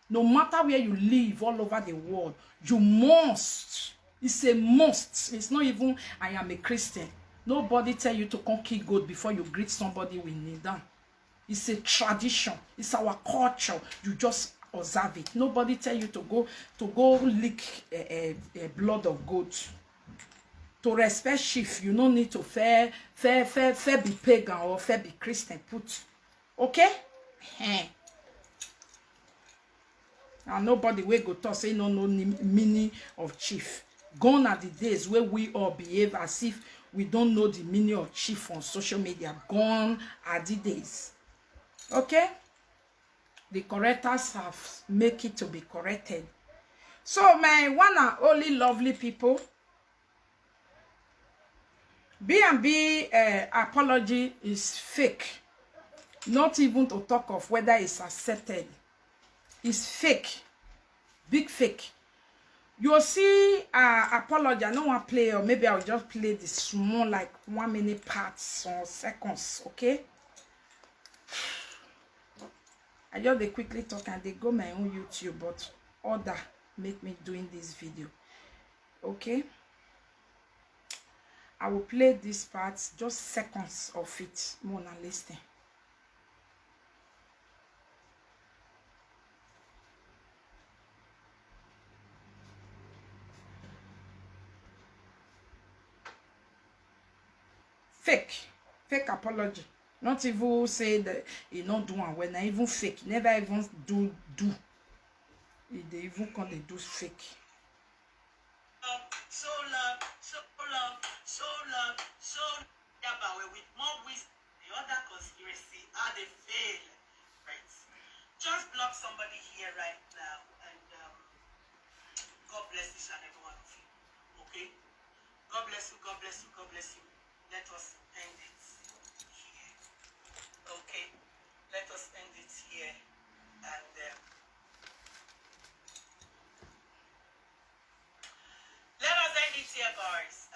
No matter where you live all over the world, you must. It's a must. It's not even, I am a Christian. Nobody tell you to come kill goat before you greet somebody with kneel down. It's a tradition. It's our culture. You just observe it. Nobody tell you to go lick blood of goat. To respect chief, you don't need to fair be pagan or fair be Christian. Put, okay? And nobody will go talk say no meaning of chief. Gone are the days where we all behave as if we don't know the meaning of chief on social media. Gone are the days. Okay? The correctors have make it to be corrected. So my one and only lovely people, B&B apology is fake. Not even to talk of whether it's accepted. It's fake. Big fake. You'll see apology. I don't want to play, or maybe I'll just play the small, like 1 minute parts or seconds, okay? I just they quickly talk and they go my own YouTube, but order make me doing this video. Okay? I will play these parts, just seconds of it, more than listening. Fake apology. Not even say that he not do one when I even fake. Never even do. They even call they do fake. So with more wisdom, the other conspiracy are they fail. Right. Just block somebody here right now, and God bless each and every one of you. Okay? God bless you, God bless you, God bless you. Let us end it here. Okay? Let us end it here. And let us end it here, guys.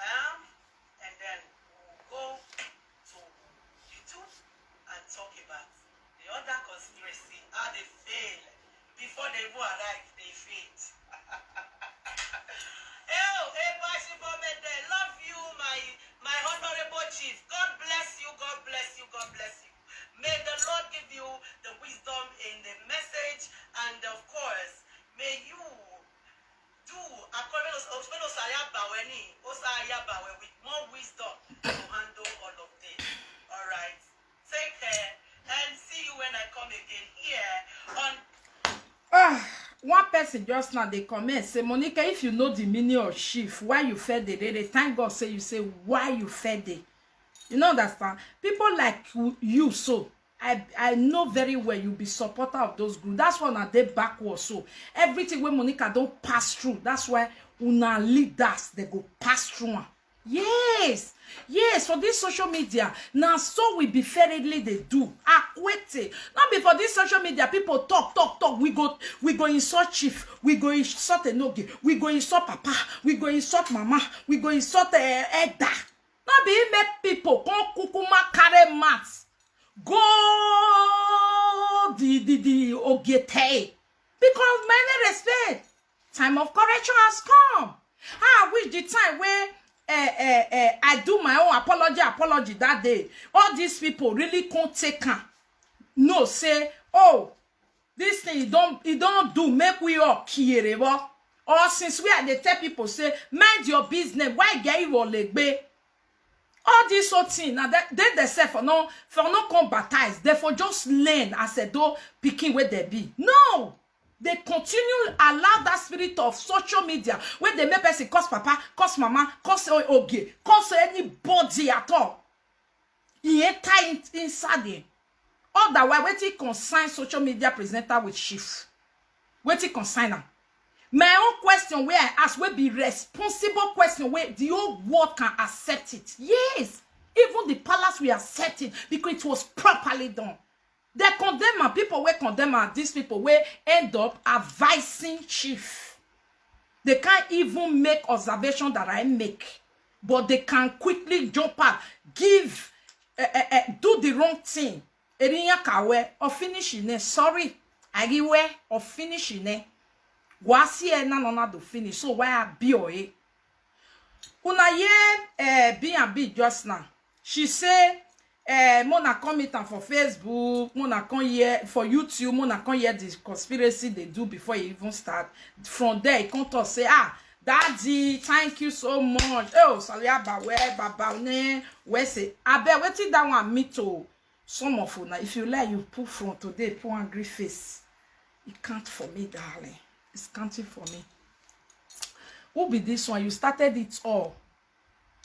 And then we'll go to YouTube and talk about the other conspiracy. How they fail. Before they will arrive, they fail. Love you, my honorable chief. God bless you, God bless you, God bless you. May the Lord give you the wisdom in the message, and of course, may you do according to with more wisdom to handle all of this. All right, take care and see you when I come again here on. One person just now they comment say, Monica, if you know the meaning of chief, why you fed it? They thank God say you say why you fed it. You know understand? People like you, so I know very well you be supporter of those groups. That's why they backwards. So everything when Monica don't pass through, that's why una leaders they go pass through. Yes, for this social media now, so we be fairly they do. Akwete. Not before this social media people talk. We go insult chief, we go insult Enoge, we go insult papa, we go insult mama, we go insult Edda. Not be make people come kukuma carry mats. Go the ogete. Because many respect. Time of correction has come. I wish the time where I do my own apology that day. All these people really can't take on. No, say, oh, this thing you don't do, make we all kill. Or since we are the tell people say, mind your business, why get you all legbe? All this sort thing, now they say for no come baptize, therefore just learn as a do picking where they be. No. They continue allow that spirit of social media where they make person cause papa, cause mama, cause oge, cause anybody at all. He enter inside them. Otherwise, wait till consign social media presenter with chief. Wait till consign them. My own question where I ask will be responsible question where the whole world can accept it. Yes, even the palace will accept it because it was properly done. They condemn and people will condemn and these people will end up advising chief. They can't even make observation that I make, but they can quickly jump out, do the wrong thing, or finish in it. Sorry, Agiwe or finish ne. Wasi e na nona do finish. So why I be oe? Una ye B&B just now. She say Mona comment for Facebook, Mona come here for YouTube, Mona come here the conspiracy they do before you even start. From there, you come to say, Daddy, thank you so much. Oh, Salia Bawe, Baba, ne, where say, I bet waiting that one me to some of you now. If you like, you put from today, put angry face. It can't for me, darling. It's counting for me. Who be this one? You started it all.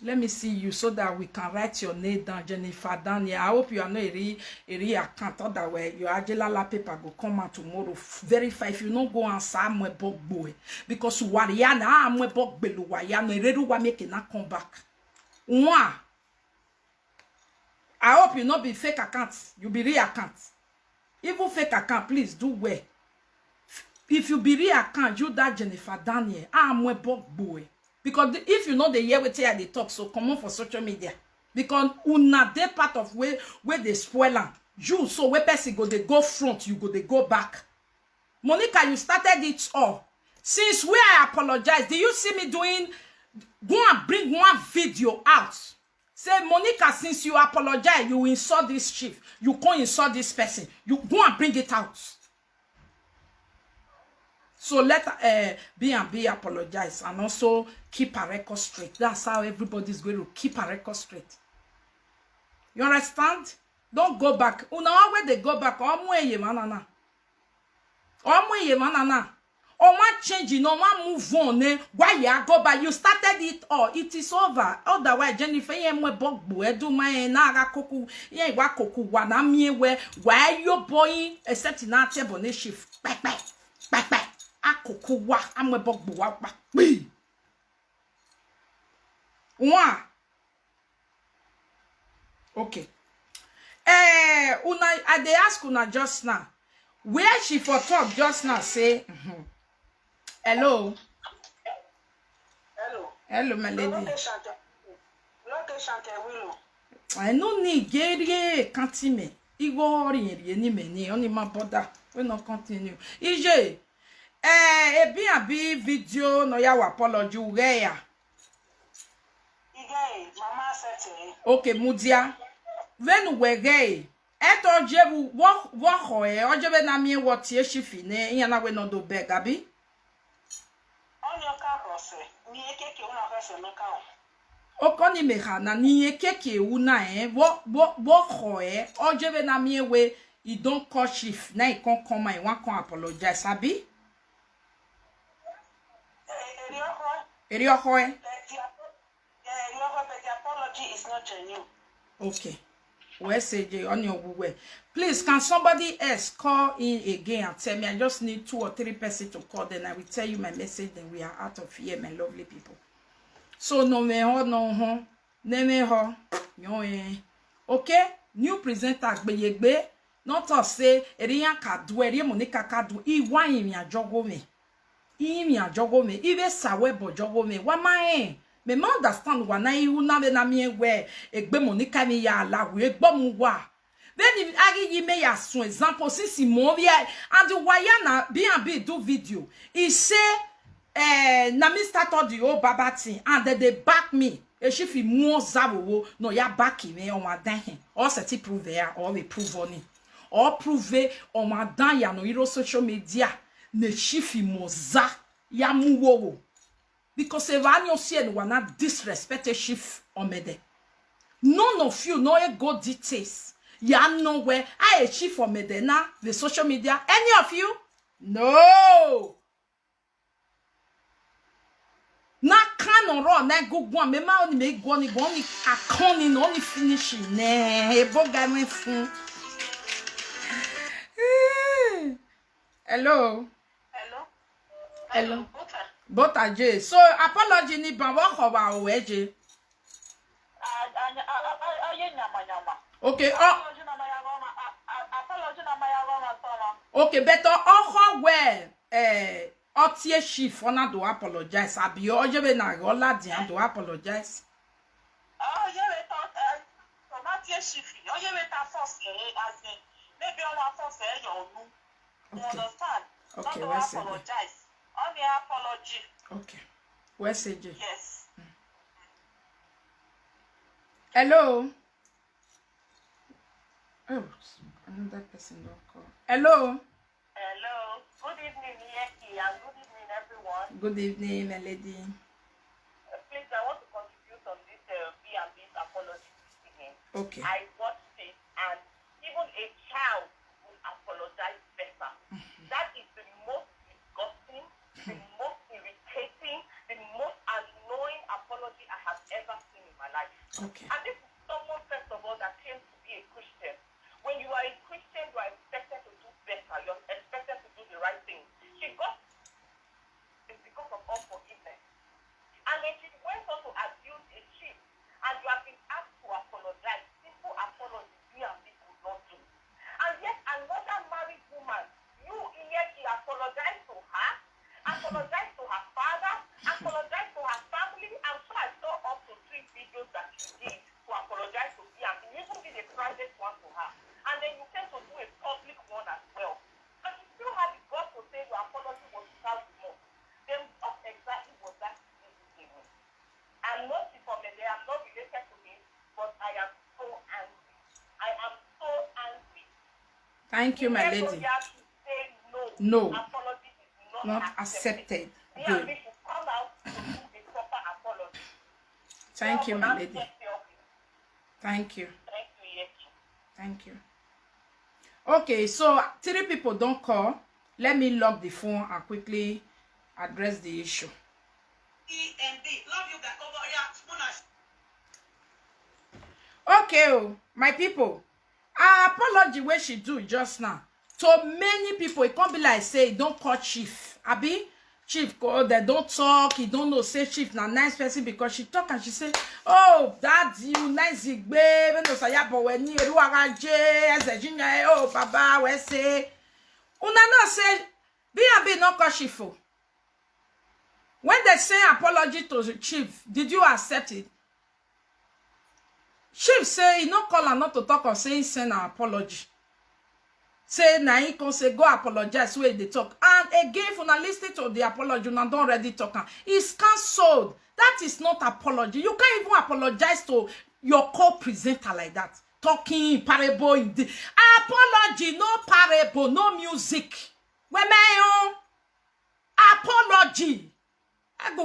Let me see you so that we can write your name down, Jennifer Daniel. I hope you are not a real account. Otherwise, your Ajelala paper will come out tomorrow. Verify if you don't go answer my book boy. Because Wariana, I'm a book below Wayana, Redu wa make not come back. One. I hope you not be fake accounts. You be real accounts. Even fake account, please do well. If you be real account, you that Jennifer Daniel, I'm a book boy. Because if you know the year we tell they talk, so come on for social media. Because una they part of where they spoil am. You so where person go they go front, you go they go back. Monica, you started it all. Since where I apologize, do you see me doing? Go and bring one video out. Say Monica, since you apologize, you insult this chief. You can't insult this person. You go and bring it out. So let B&B apologize and also keep a record straight. That's how everybody's going to keep a record straight. You understand? Don't go back. Una where they go back. Omwe manana. Omwe manana. Oma change, no one move on. Why you go back? You started it all. It is over. Otherwise, Jennifer, you mwe bogbo. Edu my naga koku. Ye wa koku wana miye we. Why you boy? Except in our table shift. Back. Akokowa amwe bogbo wa pa pe one. Okay, una I dey ask una just now where she for talk just now say hello my lady. I no need gere kantime igwo ori ni me ni oni ma border we no continue ije B&B video no ya apology ugeya. Ige, mama sete. Okay, mudia. Venu wege. Eto jebu wo hoe, ojebe na mi wotie shifine, iya na we no do begabi. Onyo ka rose, ni ekeke una rose meka o. Okoni meha na ni ekeke una wo hoe, ojebe na mi we I don't call shift, na I kon come I wan kon apologize, sabi? The apology is not genuine. Okay. Where say J on your way? Please, can somebody else call in again and tell me? I just need 2 or 3 persons to call. Then I will tell you my message. Then we are out of here, my lovely people. So no me ho no ho, ne me ho, okay. New presenter gbeyegbe. Not to say Eriyan kadu, Eriyan Monica kadu. Iwa imi ajogo me. Imi ajogo me. Ibe sawe bo jogo me. Wama me ma understand wana ihu na be na mi we egbe Monica mi ya la we egbo mu wa. Then if agi yi me ya so example since mo bi and the wire na B&B do video. He say na me start all the old baba thing and they back me. E she fi mu zawo no ya back me on wa dan hin. Or set prove ya or we prove on it. Or prove on wa dan ya no iro social media ne she fi moza ya mu wo. Because Evanio said we not disrespect a chief omede. None of you know a good details. Ya know where I a chief omede na the social media. Any of you? No. Na can or na go go me ma only make go ni akoni only finishing ne e boga me fun. Hello. But J. So apology ni ban wa ko wa o eje. Okay. Okay, better oh well otie chief ona do apologize. Abi oje be na go ladian do apologize. Oh, yeah, we thought otie chief. Oh, yeah, we thought first as maybe on our first your no. You Okay. understand? Okay, Not where's to Eje? apologize. Only apology. Okay. Where's AJ? Yes. Hello? Oh, another person don't call. Hello? Hello. Good evening, Yeki, and good evening, everyone. Good evening, my lady. Please, I want to contribute on this B&B's apology this evening. Okay. I watched it, and even a child will apologize better. That is the most disgusting, the most irritating, the most annoying apology I have ever seen in my life. Okay. And this is someone, first of all, that claims to be a Christian. When you are a Christian, you are expected to do better. You're expected to do the right thing. She got it because of unforgiveness. And then she went on to abuse a chief. And you have been asked to apologize. Simple apology, B&B could not do. And yet another married woman, you Iyeki, apologize to her, apologize to her father, apologize to her family. I'm sure I saw up to 3 videos that she did to apologize to B&B. You even did a private one to her. And then you tend to do a public one as well. And you still have the guts to say your apology was without remorse. Then what exactly was that thing? I'm not from there, I'm not related to him, but I am so angry. I am so angry. Thank you, my lady. You have to say no. No. Apology is Not accepted. B&B Good. should come out to do the proper apology. Thank you, my Now, lady. get selfish. Thank you. Thank you, Yeki. Thank you. Okay, so 3 people don't call. Let me lock the phone and quickly address the issue. END. Love you guys. Over here. Spooners. Okay, oh, my people. Her apology wey she do just now. To many people, it can't be like say don't call chief. Abi, chief call, they don't talk, he don't know say chief na nice person because she talk and she say, oh, that you nice igbe, when no saya bo we ni eru araje, eze jinya, oh, baba, we say. Una no say, B&B no call chief. Oh. When they say apology to the chief, did you accept it? Chief say he no call her not to talk or say he send an apology. Say na he can say go apologize where they talk. And again, if una listen to the apology, una don't already talk. It's cancelled. That is not apology. You can't even apologize to your co-presenter like that. Talking parable in the apology, no parable, no music. Apology. And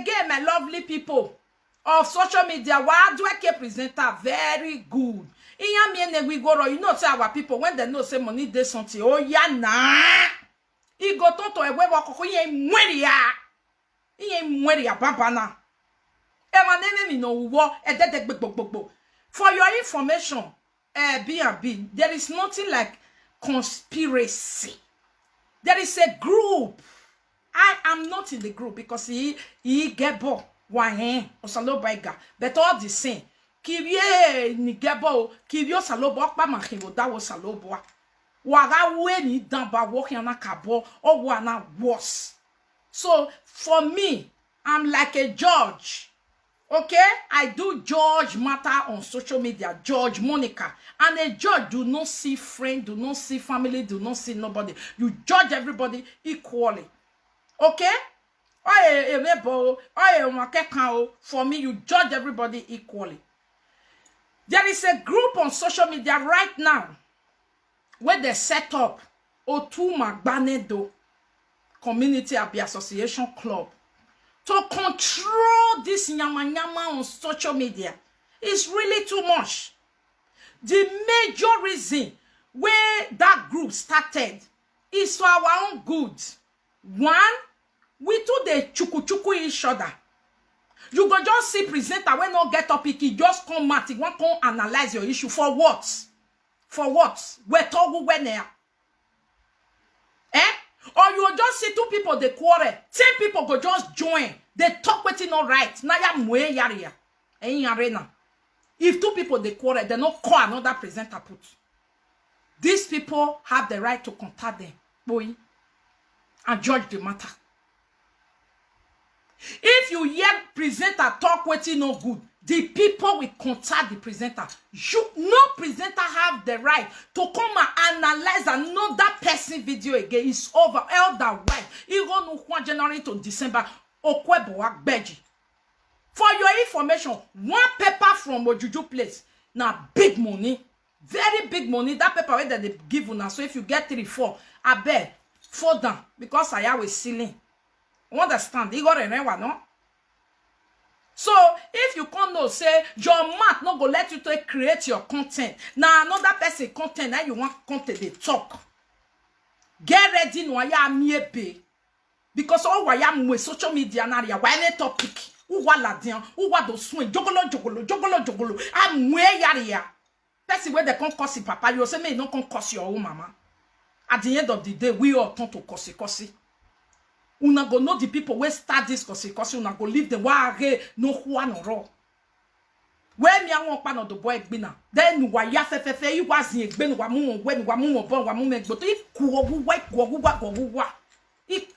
again, my lovely people of social media, why do I keep presenter very good? You know, say our people when they know say money they something. Oh yeah, nah. He go to a web walk. He ain't babana. For your information, B&B, there is nothing like conspiracy. There is a group. I am not in the group because he get bo wahen osaloba but all the same. Kivye ni gebo kivyo salobo pa mahibo da wo salobo. Waga we ni damba wo yana kabo or wana worse. So for me, I'm like a judge. Okay? I do judge matter on social media, Judge Monica. And a judge do not see friend, do not see family, do not see nobody. You judge everybody equally. Okay? For me, you judge everybody equally. There is a group on social media right now where they set up Otuma Banedo Community Abi Association Club to control this nyama on social media. It's really too much. The major reason where that group started is for our own good. One, we do the chuku each other. You go just see presenter when no get topic, he just come at it, won't come analyze your issue. For what? For what? We're talking when there. Or you just see 2 people they quarrel, 10 people go just join. They talk with it not right. Now ya mwe yaria. Arena. If 2 people they quarrel, they not call another presenter put. These people have the right to contact them, boy, and judge the matter. If you hear presenter talk with it no good, the people will contact the presenter. No presenter have the right to come and analyze another person video again. It's over. Otherwise, you go no 1 January to December. Okwebo Akbeji. For your information, one paper from Ojuju place, now big money, very big money. That paper that they give you now. So if you get 3, 4, I bet 4 down because I always ceiling. You understand? You got a no? So if you can't know, say your mouth not go let you to create your content. Now another person content that you want content they talk. Get ready no ya miebe. Because all why am with social media na ya why any topic. Who wa ladian, who wa do swing, jogolo. I'm way yaria. Person where they can't curse papa, you say me no can't curse your own mama. At the end of the day, we all turn to curse. Una go know the people where start this curse. Una go leave the wage no one or all. Where me an pan of the boy bina. Then why ya fe you was in ben wamu when wamu bon wamu make but if kuogu white guwa. If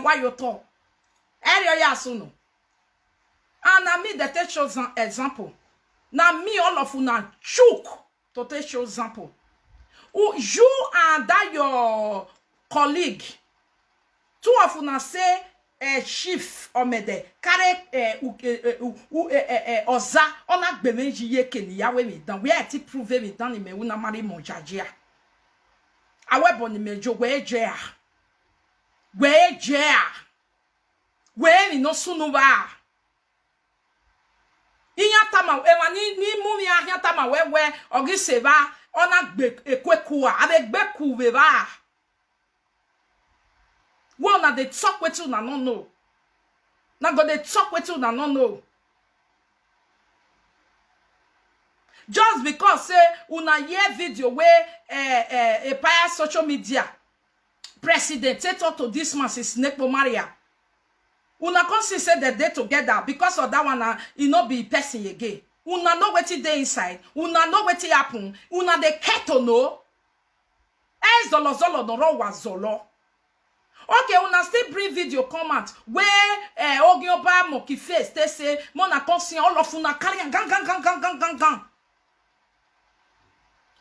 why you talk. Area ya suno. And I mean that take show an example. Now me all of una chook to take show example. You and that your colleague. 2 of una say chief omede carry oza ona gbemenji yeke ni yawe mi dan we ati prove mi dan ni me una mari monjajia awebo ni mejo we ni no sunu ba inya tama e ma ni mu mi ahia tama we ogise ba ona gbe ekweku a abe gbeku we ba. Well, now they talk with you, now no know. Now go they talk with you, now no know. Just because say una year video where a prior social media president say talk to this man is Nekpo Maria. Una can say that they together because of that one it not be person again. Una know what it dey inside. Una know what it happen. Una they care to know. Zolo no ro wa zolo. Okay, una still bring video comment where Ogioba Moki face they say mona conscient all of una carry gang.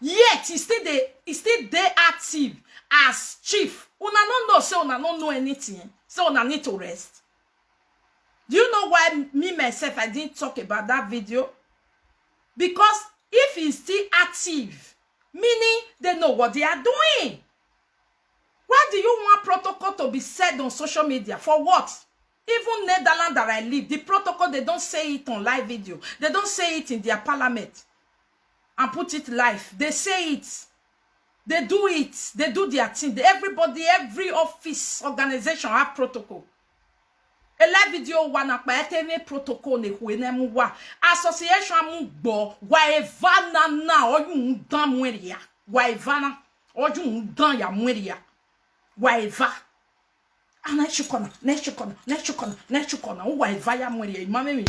Yet he still they active as chief. Una no know say una no know anything. So una need to rest. Do you know why me myself I didn't talk about that video? Because if he's still active, meaning they know what they are doing. Why do you want protocol to be said on social media? For what? Even Netherlands that I live, the protocol, they don't say it on live video. They don't say it in their parliament and put it live. They say it. They do it. They do their thing. Everybody, every office, organization have protocol. A live video wana pa etene protocol ne huene muwa. Association mugbo waevana na oyu ndan mweria. Waevana oyu ndan ya mweria. Waiva. Ana chukona, nechukona. Waiva ya mweria. Mame mi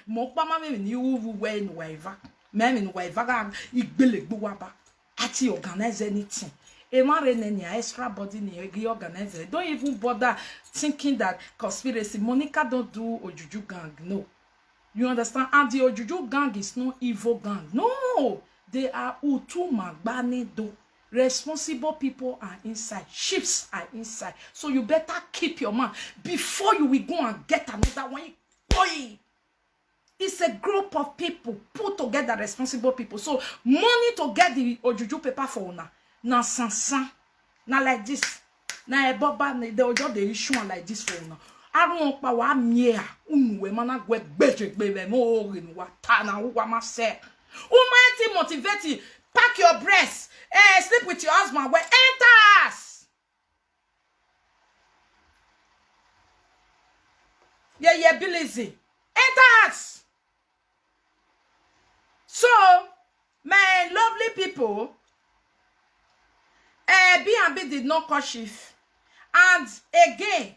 mokpa mame ni uwu we ni waiva. Meme ni waiva ga igbele gbuwaba. Ati organize anything. Extra body ni organize. Don't even bother thinking that conspiracy. Monica don't do Ojuju gang. No. You understand? And the Ojuju gang is no evil gang. No. They are Utu Magbane do. Responsible people are inside. Chiefs are inside. So you better keep your mouth before you will go and get another one. Boy. It's a group of people put together, responsible people. So money to get the Ojuju paper for una. Na sansan. Na like this. Na eboba the ojo the issue like this for una. Arun pa wa mie unwe mana gwe gbeje gbebe mo rin wa ta na wa ma se. Umaiti motivate. Pack your breast. Sleep with your husband. Where enters. Yeah, be lazy. Enters. So, my lovely people, B&B did not call chief. And again,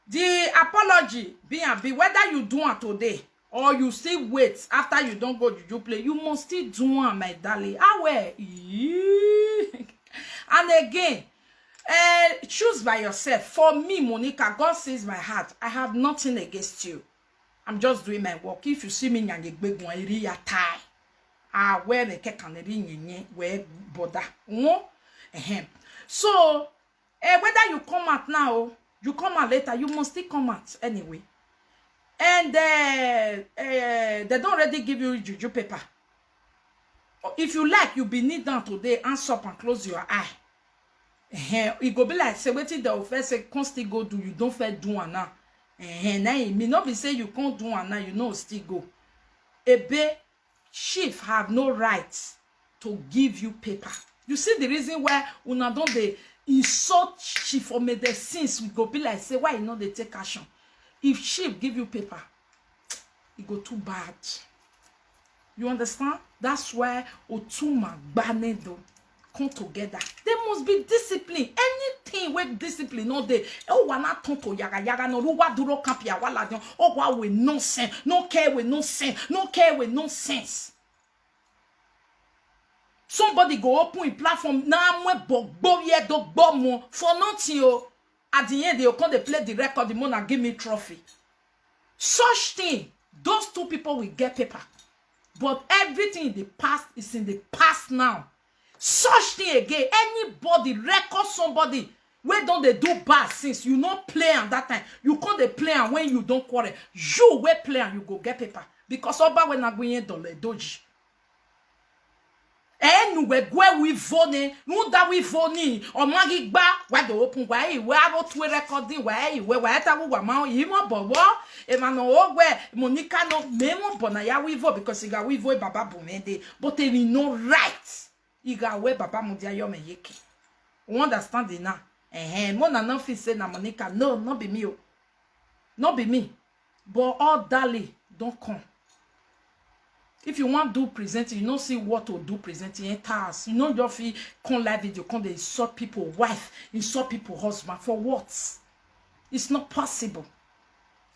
the apology, B&B, whether you do it today, or you still wait after you don't go to Juju play, you must still do one, my darling. And again, choose by yourself. For me, Monica, God sees my heart. I have nothing against you. I'm just doing my work. If you see me nyanye gbegwan iri ya tie. Ah, where the kekaneri nyenye where border. So, whether you come out now, you come out later, you must still come out anyway. And they don't already give you juju paper. If you like, you be kneel down today, answer up and close your eye. It go be like say wetin the first say can't still go do, you don't fair do one now. Now it may not be say you can't do one now, you know still go. Ebe chief have no right to give you paper. You see the reason why una don dey insult chief for medicines, we go be like say why you know they take action. If chief give you paper, it go too bad. You understand? That's why Otuma Banedo come together. There must be discipline. Anything with discipline, no dey. Oh, wana tonto yaga yaga no ruwa duro kapia wala dion. Oh, wa with nonsense, no care with nonsense, no care with nonsense. Somebody go open a platform na mwe bogbo ye do bomo for nothing o. At the end, they come they play the record, the money give me trophy. Such thing, those two people will get paper. But everything in the past is in the past now. Such thing again, anybody record somebody where don't they do bad since you not play at that time. You can't they play and when you don't quarrel. You will play and you go get paper. Because oba when I go in dole doji. Nou we we vone, nou da we voni, o magi gba, wa do open wa we aro twe recording wa we ta wa ma yi mo bobo, e ma no o we Monica no me mo bona ya we vo because iga we vo baba bomende, but they no right. Iga we baba mo dia yo me yeke. You understand it now? Mo na no fit say na Monica, no, not be me o. Not be me. But all Dali don't come. If you want to do presenting, you don't see what to do presenting in task. You know your fee come live video, come they insult people wife, insult people husband. For what? It's not possible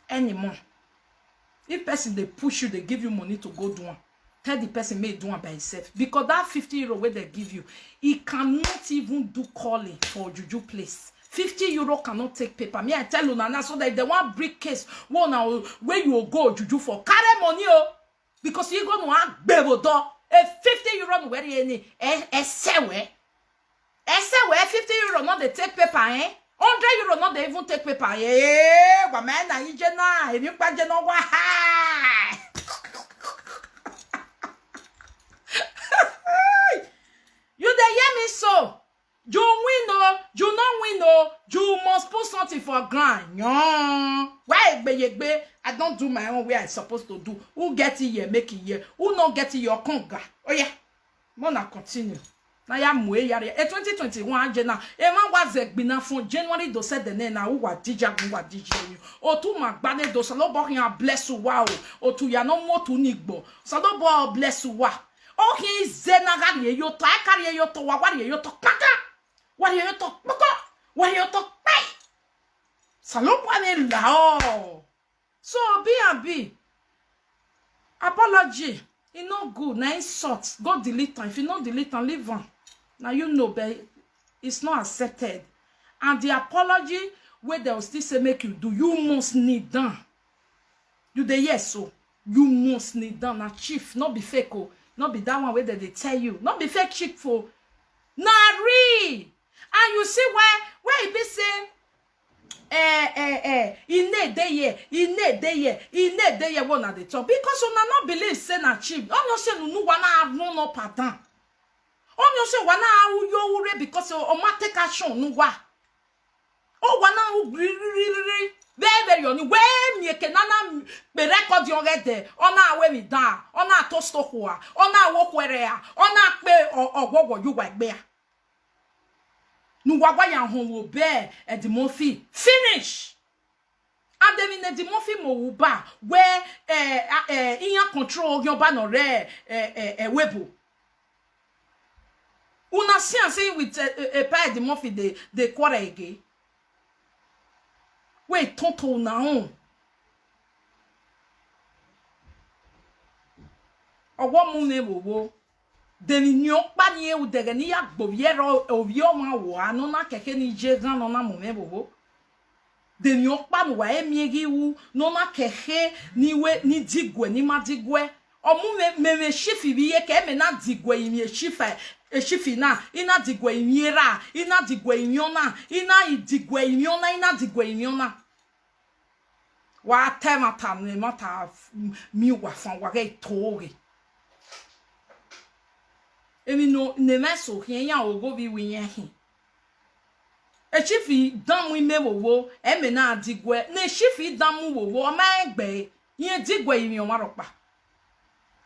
anymore. If person they push you, they give you money to go do one. Tell the person may do one by himself. Because that 50 euro where they give you, he cannot even do calling for juju place. 50 euro cannot take paper. Me, I tell you now, so that if they want briefcase, well now where you will go juju for carry money oh. Because you go to a bebo do a 50 euro where any sewe 50 euro not they take paper 100 euro not they even take paper wa man na ijena if you panje no wa you dey hear me so you win no you no win no you must put something for ground why egbe I don't do my own way I supposed to do. Who get it here, make it here. Who not get it your conga. Oh yeah. Mona continue. Na ya mwe yare. 2021 jena. Man was bina from January do said the name na who wa DJ you. O tu magbane do salobo hin bless you wow. O tu ya no mo tu nigbo. Salobo bless you wa. O hin zenaga ye yo to akari yo to wa ye yo to paka. Wa ye yo to paka. Wa ye yo to pai. Salobo ane la. So B&B, apology, it's not good. Now insult, go delete them. If you not delete them, leave them. Now you know, but it's not accepted. And the apology, where they will still say make you do, you must need them. You the yes so you must need them. Now chief, not be fake oh, not be that one where they tell you, not be fake chief for. Nah real. And you see where it be saying. Ine dey one at the top because you not believe say na cheap. On you say no wana have no pattern. On you say wana how you ure because o ma take action no wa. O wana uri very on we mi ke nana be record yon rede. Ona we mi dan. Ona to stop wa. Ona wo kwere ya. Ona pe ogwogo you wa gbe ya. Nu wagwa ya hon wo be e di mofi finish and then in the mofi mo uba where in control your ba no re webo una see with a pa di mofi de quarter again wait tonto na on owo mu ne wo deni nyok pa ni e u dege ni ya gbo yero ovio ma wo anu na keke ni je gan no na mo me bobo de nyokpa no wa emiegi wu no na kehe niwe ni digwe ni madigwe omu me shifi biye ke me na digwe imi shifa shifi na ina digwe imiera ina digwe imiona ina digwe imiona ina digwe imiona wa temata ne mata mi wa fan wa ge tori emi no ne meso hien ya ogo bi wi yen hin Echifi damu ime wowo eme na adigwe na echifi damu wowo ma egbe yen digwe imi o maropa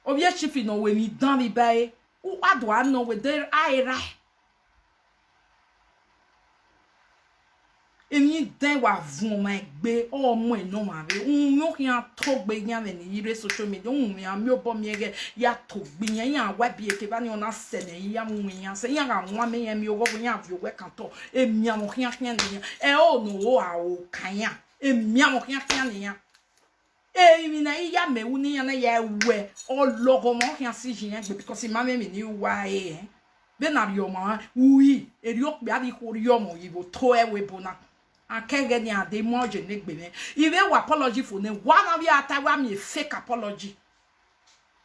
obi echifi no we mi dan bi bae u ado ano we der aira emi den wa vun ma egbe omo eno ma re un yo kian to gbe yan le ni ire social media un mi am yo bo mi ege ya to gbe yan wa bi eke ba ni ona se ne ya mu yan se yan ga nwa me yan mi owo yan vi owe kan to emi am kian kian ni e o no o a o kan yan emi am kian kian ni yan emi na ya me wu ni yan na ya we o logo mo kian si jiyan gbe because ma me ni wa be na yo ma wi eri o pe abi ko yo mo yibo to e we bona akege ni ade moje negbe me iwe wa apology for ne one of you atawa me fake apology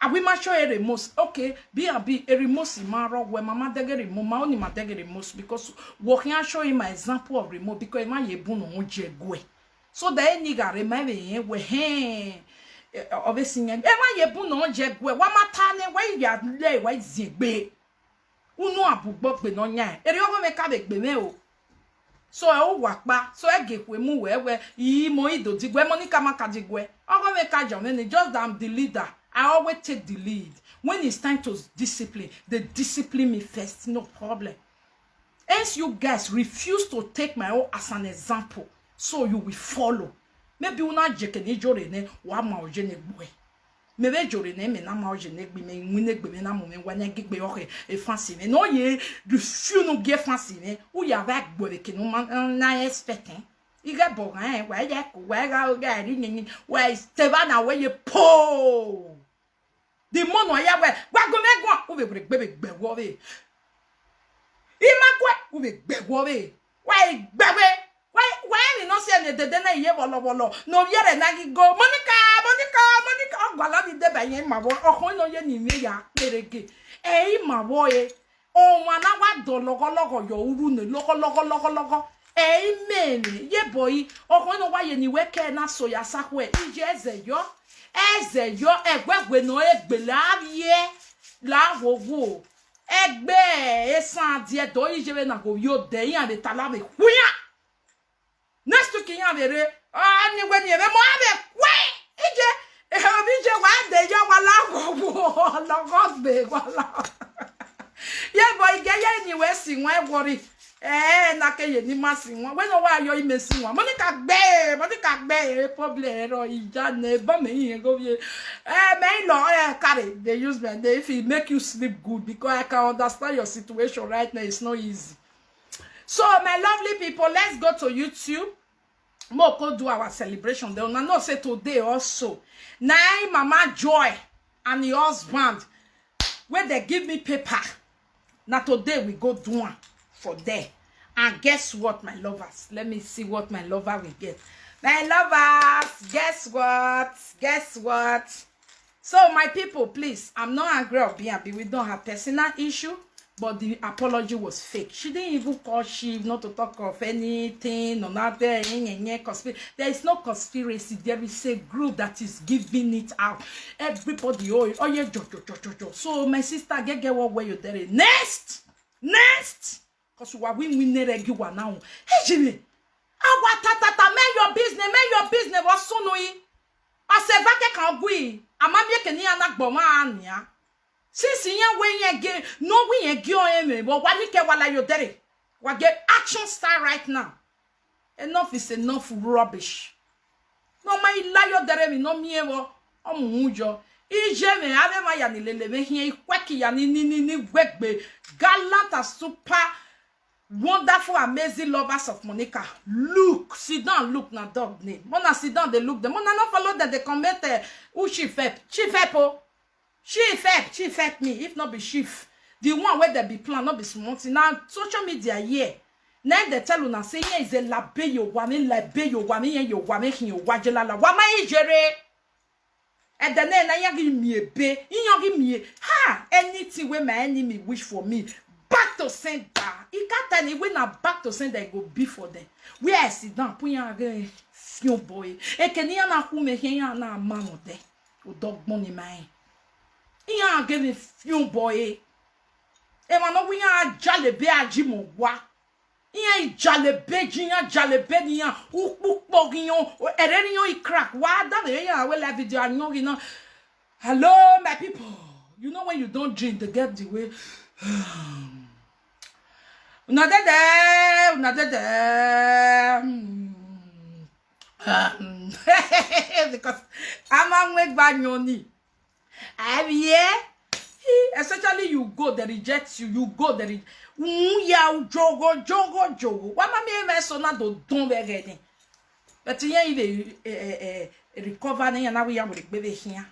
awi ma show a remorse okay be a remorse ma ro we mama dege remorse ma oni ma dege remorse because wo can show him my example of remorse because ma ye bu no je gwe so that any ga remember yen we he obviously e ma ye bu no je gwe wa mata ne we ya le we zigbe unu abugbo pe no nya eri ogo me ka be gbe me o so e o wa pa so e gekwe mu we yi mo idodigwe Monica Makadigwe ogo me ka jo me just that I'm the leader. I always take the lead when it's time to discipline. They discipline me first, no problem. Hence you guys refuse to take my own as an example, so you will follow. Maybe you not jekeni jore ne wa ma oje ne boy. Maybe jore ne me na ma oje ne gbe me nwune gbe me na mo me wana gbe oke e fancy me no ye refuse no get fancy me u ya ba gbo ke no na expecting iga bogan wa ya ko wa ga ri ni wa steba na we po the mono ya we gwa go me gwa u be gbe wo be imakwe u be gbe wo be wa gbagbe wa ni no se ne dede na iye bolo no yere na gi go Monica ogwala ni de ba yen ma bo okun no ye ni mi ya perege e ma bo e o wa na wa do logo yo uru ne logo amen ye boy okun no wa ye ni we ke na so ya sakwe ije eze yo egwegwe no egbe la ye la wowo egbe esan die do ije na go yo de yan be tala be huya next week yan be re ani we ni be mo abe we ije e ha bi je wa de yo wa la wowo lo go be wala ye boy ge ye ni we si won worry na ke ye ni masi won we no wa yo imesi won Monica gbe problem ro ija ne ba me yin go ye me no carry they use me they if it make you sleep good because I can understand your situation right now. It's not easy. So my lovely people, let's go to YouTube. Moko do our celebration. They will know say today also nine Mama Joy and the husband where they give me paper. Now today we go do one for there. And guess what, my lovers? Let me see what my lover will get. My lovers, guess what? So my people, please, I'm not angry or being happy. We don't have personal issue, but the apology was fake. She didn't even call she not to talk of anything or nothing. There is no conspiracy. There is a group that is giving it out. Everybody, oh yeah, jo. So my sister, get what way you there. Next. Because we are winning regular now. Hey Jimmy, awa tata, make your business. What so no yi? Asevake kan gui. Amabie keni anak boma ania. Since yen we yen ge, no we yen gi on me. But wani ke wala yo dere. We get action start right now. Enough is enough rubbish. No ma ilayo dere mi no miewo. Omujo. Ije me ave ma ya ni lele me hien kweki ya ni wegbe. Gallant and super wonderful, amazing lovers of Monica. Look, sit down, look na dog name. Mona sit down, they look them. Mona not follow them, they comment who she fep. She fep me. If not be chief. The one where they be plan, not be smart. Now social media, yeah. Then they tell una say is a labe yo wami labe yo wami yo wami hin yo wajelala wama ijere. And then na yagi me be yagi me ha anything where my enemy wish for me back to sender. He can't tell me when I back to sender I go be for them. Where I sit down put yan again fion boy. E keni yana ku me yan na mano de. O dog money man. Yan again fion boy. E mano we yan jalebe ajimo wa. Yan jalebe jiyan jalebe niyan ukpukpo giyan ere niyan I crack. Wa that the yan we live video anyon giyan. Hello my people. You know when you don't drink they get the way. Una dede. Because I'm a wake banyoni. Especially you go, they reject you. You go, they reject. Ya jogo. Why me so na do don be ready. But here recover na na we am with baby here.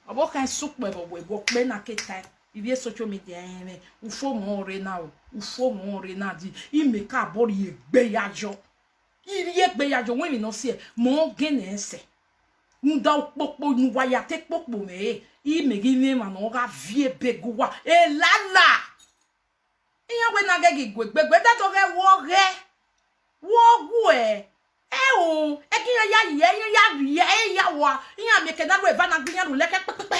Obo kan soup me bo work me na keta. If you social media u fo mo re na di I make a body egbeyajo. Iri egbeyajo when we no see mo gene ese. Nda popo nu waya te popo me. I me give man o ga vie beguwa. E lala. Iyan we na ge gbegbe that o ge wo gwe. O e kin ya wa. Iyan me ke na we va na gbiyan ru leke pepepe.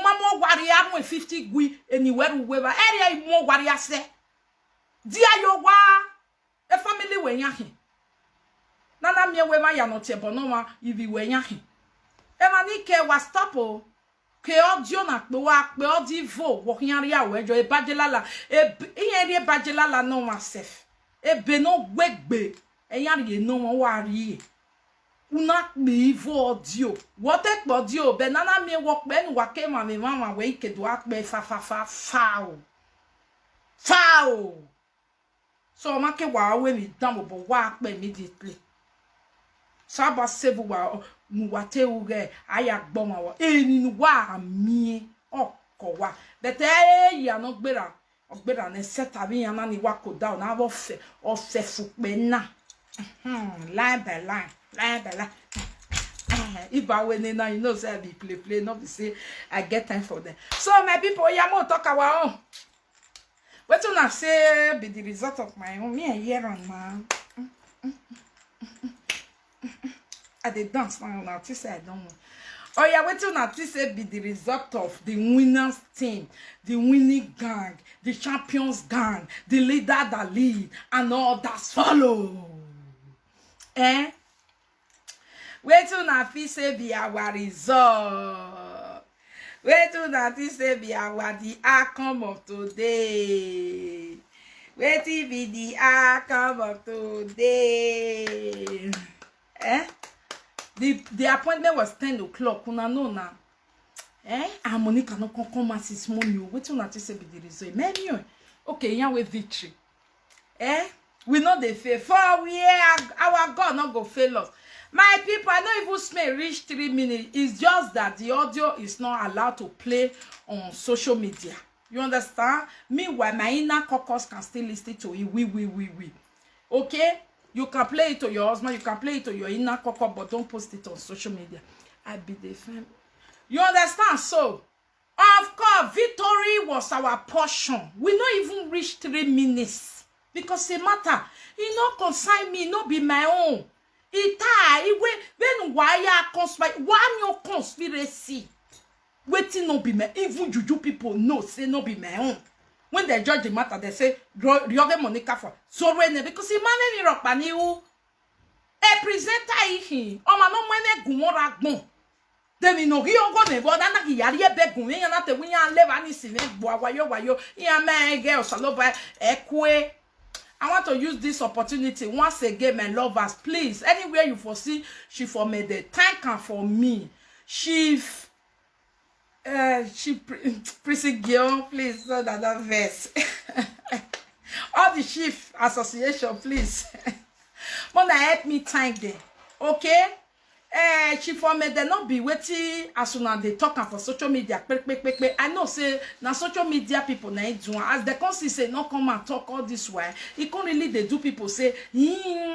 Mama waria mo 50 gui anywhere weba area mo waria se dia yo wa e family we nya he nana me we ma ya no te bono ma ivi we nya he e ma ni ke wa stop o ke audio na pe wa pe audio wo yan ria we jo e bajelala e yen ri bajelala no ma sef e be no gbegbe e yan ri no won wa ri una me vo audio what take audio be nana me work be nu wa ke ma me mama we ke do akbe foul so ma ke wa we mi dan bo wa akbe immediately saba save wa mu wa te uge aya gbo ma wa eni nu wa mi oko wa but ya no gbera na set abi yan na ni wa ko down na o fe fupe na line by line. If I win now, you know, say I be play, not be say I get time for them. So my people, yeah, more talk our own. What you not say be the result of my own? Me a year on man. I did dance now. Now this I don't know. Oh yeah, what you not say be the result of the winners team, the winning gang, the champions gang, the leader that lead, and all that follow. Eh? Wait till na fi say be our result. Wait till na fi say be our the outcome of today. Wait till be the outcome of today. Eh? The appointment was 10 o'clock. Una know na. Eh? Monica no come as this morning. Wait till na fi say be the result. Maybe okay, here we victory. Eh? We know they fail. For our God not go fail us. My people, I don't even may reach 3 minutes. It's just that the audio is not allowed to play on social media. You understand? Meanwhile, my inner caucus can still listen to it. We. Okay? You can play it to your husband. You can play it to your inner caucus, but don't post it on social media. I be the fan. You understand? So, of course, victory was our portion. We not even reach 3 minutes. Because it matter. It not consign me. It not be my own. When why no conspiracy waiting no be my even juju people know say no be my own. When they judge the matter, they say Rioge Monica for so because he man in Europe and you a presenter he o ma no mwene gumora gbon Demi no ri ogo me bo na ki yari ebe gun yan na te wi yan leva ni sine bo wayo yan me girl saloba ekwe. I want to use this opportunity once again, my lovers. Please, anywhere you foresee, she for me the thank her for me. She pretty girl, please, so that verse. All the chief association, please. Wanna help me thank them, okay? She for me they not be waiting as soon as they talk for social media. I know say na social media people na do as they can see say not come and talk all this way. It can't really they do people say again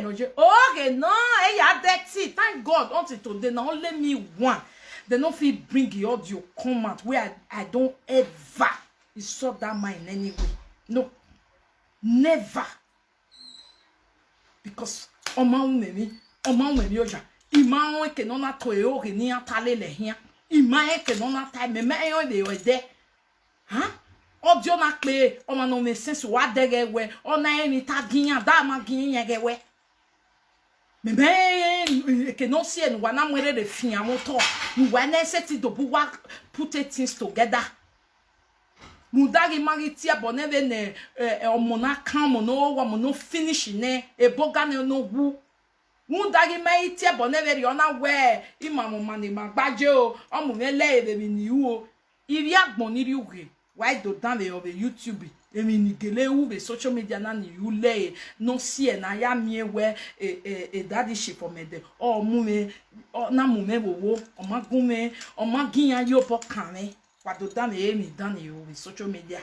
okay no hey ya dirty. Thank God until today now only me one. They no feel bring the audio comment where I don't ever insult that mind anyway. No, never. Because oma me oja. Ima ke no na to e o ni atale le hia. Ima ke no na ta me e de o de. Ha? Audio na pe o ma no me sense wa dege we. O na e ni ta giyan da ma giyan ge we. Me ke no see en wa na mwere de fin amoto. We wa na set do bu wa put things together. Mudagi mariti abone ve ne omona kan mo no wa mo no finish ne e boga ne no wu. Mudagi mariti abone ve ri ona we imamo mani magbaje o omo me le ebe mi ni wo. Iri agbon ni ri uge. Why do down the over YouTube? Emi ni gele u be social media na ni you lay no see na ya mi we daddy ship for me de o mu me na mu me wo o magun me o magiyan yo po kan me wa do down the emi down you with social media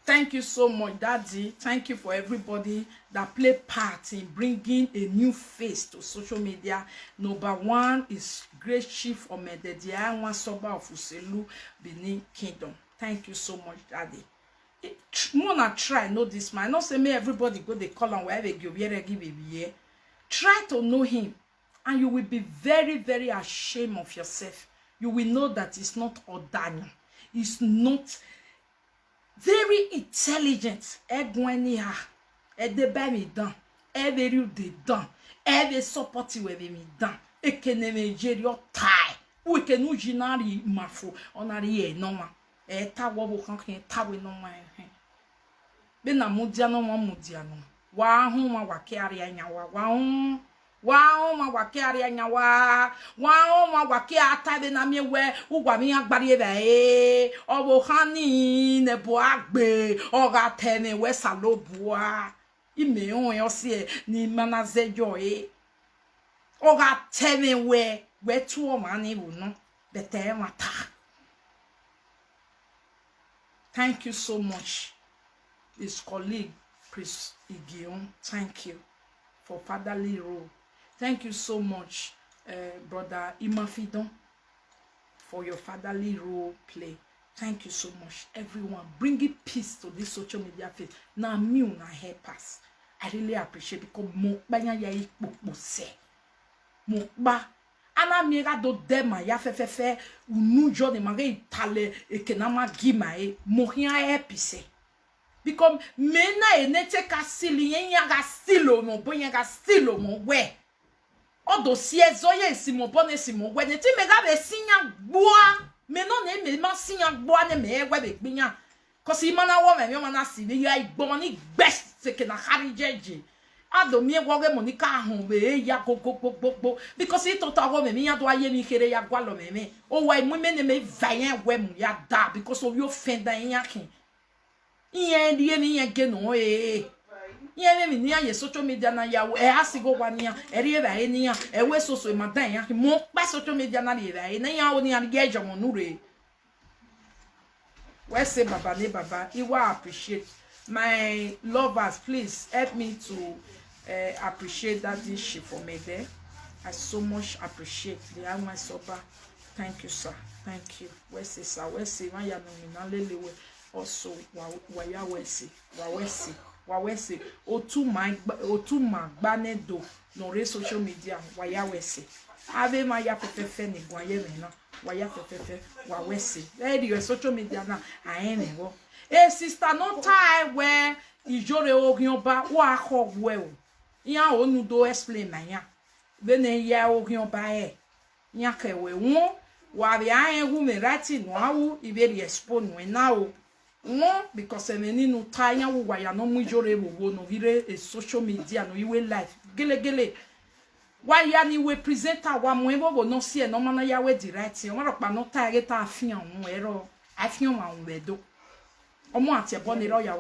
Thank you so much, Daddy. Thank you for everybody that play part in bringing a new face to social media. Number one is Great Chief Omededia Nwasoba of Uselu, Benin Kingdom. Thank you so much, Daddy. Mona try know this man. Not say me everybody go they call on wherever give here. Try to know him, and you will be very, very ashamed of yourself. You will know that it's not ordained. It's not very intelligent. Egwenia, edebe mi dan, every day dan, every support you with me dan. Ekene me jerio tie. We can ujinari mafo onari e no ma. Ta wo bo kan ta we no ma be na mudia no ma mudia no. Wa hu ma wa kiari anyawa. Wa ma wa kiari anyawa. Wa ma wa ki ata be na mi we ugwa mi agbari ebe obo hani ne bo agbe o ga tene we salobua. Ime on yo se ni manazejo o ga tene we tu o mani bu no bete mata. Thank you so much, his colleague Prince Igion. Thank you for fatherly role. Thank you so much, brother Imafidon, for your fatherly role play. Thank you so much, everyone. Bringing peace to this social media face. Now, me una help us. I really appreciate because mo banya ya ikpo se. Mo ba ana miega do dema ya fe unu jo de mage itale ekenama gima mo hia epise. Because mena enete ka sili yen ga stilo mo boyen ga stilo mo we. Odo si ezoye si mo bone si mo we neti mega be sinya gboa. Me no ne me ma sinya gboa ne me we be gbinya. Cause imana wo me mana si be ya igbo ni best se ke na khari jeje. Ado mi egwoge monika ahun be ya gogogogogo because it to tawo me ya do aye mi kere ya gwalo me o wa mu me ne me vayen we mu ya da because of your fenda yan kin iye die ni yan ge no iye me ni aye social media na ya asigo wa ni eri e ba ni ya we soso ma dan yan mo pa social media na le ba na ya o ni an ge jomo nure we say baba ne baba I will appreciate my lovers. Please help me to appreciate that dish for me there. I so much appreciate the Alma Soba. Thank you, sir. Thank you. Wesi sir, wesi ma ya nominalele we also waya wesi otu ma gbane do no re social media waya wesi ave ma ya pepefe ni gwaye me na waya pepefe wa wesi your social media na ayen wo sister no time where ijore ogun ba wa ko we o yan onu do explain na yan be ne ya ogun ba yan ke we won wa bi ayen hu me rati no awu iberi expo no na o won because eni no time yan wa ya no mu ijore wo no vire e social media no iwe life gele wa ya ni we presenter wa mo ebo no si e no mana ya we di right won ro pa no ta ge ta afihan won ero afihan wa won we do omo ati ebo ni ro ya